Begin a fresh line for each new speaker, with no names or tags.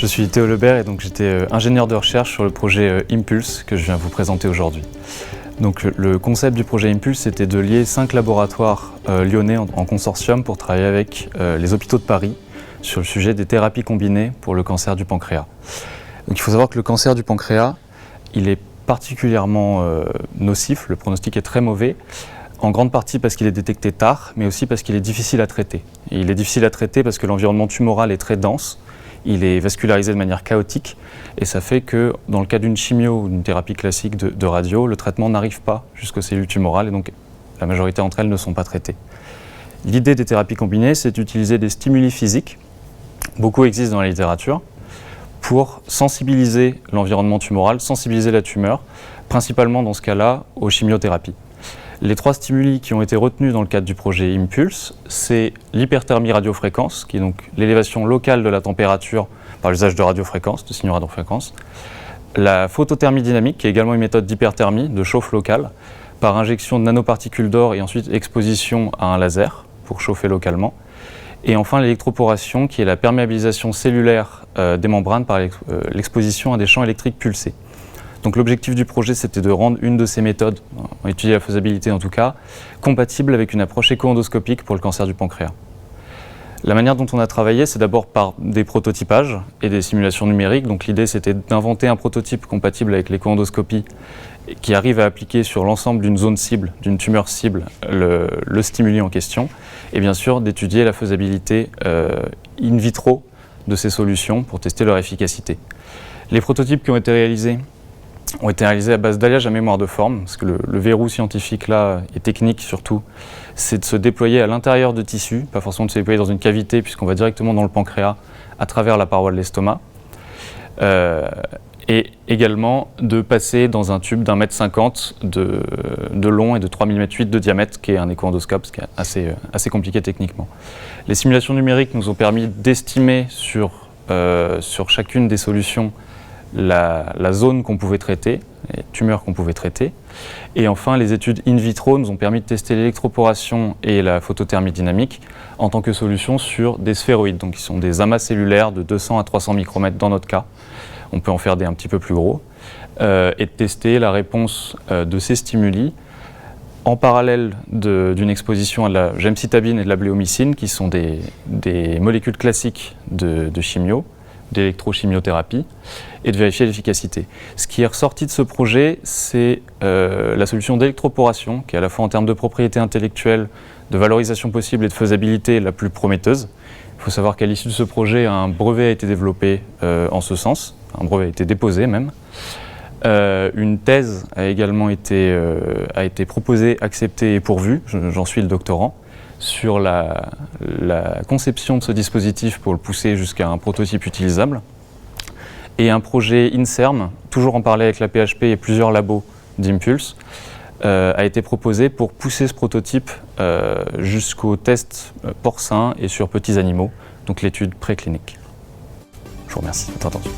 Je suis Théo Lebert et donc j'étais ingénieur de recherche sur le projet Impulse que je viens vous présenter aujourd'hui. Donc le concept du projet Impulse c'était de lier 5 laboratoires lyonnais en consortium pour travailler avec les hôpitaux de Paris sur le sujet des thérapies combinées pour le cancer du pancréas. Donc il faut savoir que le cancer du pancréas, il est particulièrement nocif, le pronostic est très mauvais, en grande partie parce qu'il est détecté tard, mais aussi parce qu'il est difficile à traiter. Et il est difficile à traiter parce que l'environnement tumoral est très dense, il est vascularisé de manière chaotique, et ça fait que dans le cas d'une chimio ou d'une thérapie classique de radio, le traitement n'arrive pas jusqu'aux cellules tumorales, et donc la majorité d'entre elles ne sont pas traitées. L'idée des thérapies combinées, c'est d'utiliser des stimuli physiques, beaucoup existent dans la littérature, pour sensibiliser l'environnement tumoral, sensibiliser la tumeur, principalement dans ce cas-là aux chimiothérapies. Les 3 stimuli qui ont été retenus dans le cadre du projet Impulse, c'est l'hyperthermie radiofréquence, qui est donc l'élévation locale de la température par l'usage de radiofréquence, de signaux radiofréquence, la photothermie dynamique, qui est également une méthode d'hyperthermie, de chauffe locale, par injection de nanoparticules d'or et ensuite exposition à un laser pour chauffer localement, et enfin l'électroporation, qui est la perméabilisation cellulaire des membranes par l'exposition à des champs électriques pulsés. Donc l'objectif du projet, c'était de rendre une de ces méthodes, on étudie la faisabilité en tout cas, compatible avec une approche écho-endoscopique pour le cancer du pancréas. La manière dont on a travaillé, c'est d'abord par des prototypages et des simulations numériques. Donc l'idée, c'était d'inventer un prototype compatible avec l'écho-endoscopie qui arrive à appliquer sur l'ensemble d'une zone cible, d'une tumeur cible, le stimuli en question. Et bien sûr, d'étudier la faisabilité in vitro de ces solutions pour tester leur efficacité. Les prototypes qui ont été réalisés à base d'alliage à mémoire de forme, parce que le verrou scientifique là, et technique surtout, c'est de se déployer à l'intérieur de tissus, pas forcément de se déployer dans une cavité, puisqu'on va directement dans le pancréas à travers la paroi de l'estomac, et également de passer dans un tube d'1,50 m de long et de 3,8 mm de diamètre, qui est un écho-endoscope, ce qui est assez compliqué techniquement. Les simulations numériques nous ont permis d'estimer sur chacune des solutions la zone qu'on pouvait traiter, les tumeurs qu'on pouvait traiter. Et enfin, les études in vitro nous ont permis de tester l'électroporation et la photothermie dynamique en tant que solution sur des sphéroïdes, donc qui sont des amas cellulaires de 200 à 300 micromètres dans notre cas. On peut en faire des un petit peu plus gros. Et de tester la réponse de ces stimuli en parallèle d'une exposition à de la gemcitabine et de la bléomycine, qui sont des molécules classiques de chimio, d'électrochimiothérapie, et de vérifier l'efficacité. Ce qui est ressorti de ce projet, c'est la solution d'électroporation, qui est à la fois en termes de propriétés intellectuelles, de valorisation possible et de faisabilité la plus prometteuse. Il faut savoir qu'à l'issue de ce projet, un brevet a été développé en ce sens, un brevet a été déposé même. Une thèse a également été proposée, acceptée et pourvue, j'en suis le doctorant, sur la conception de ce dispositif pour le pousser jusqu'à un prototype utilisable. Et un projet INSERM, toujours en parallèle avec la PHP et plusieurs labos d'Impulse, a été proposé pour pousser ce prototype jusqu'au test porcin et sur petits animaux, donc l'étude préclinique. Je vous remercie de votre attention.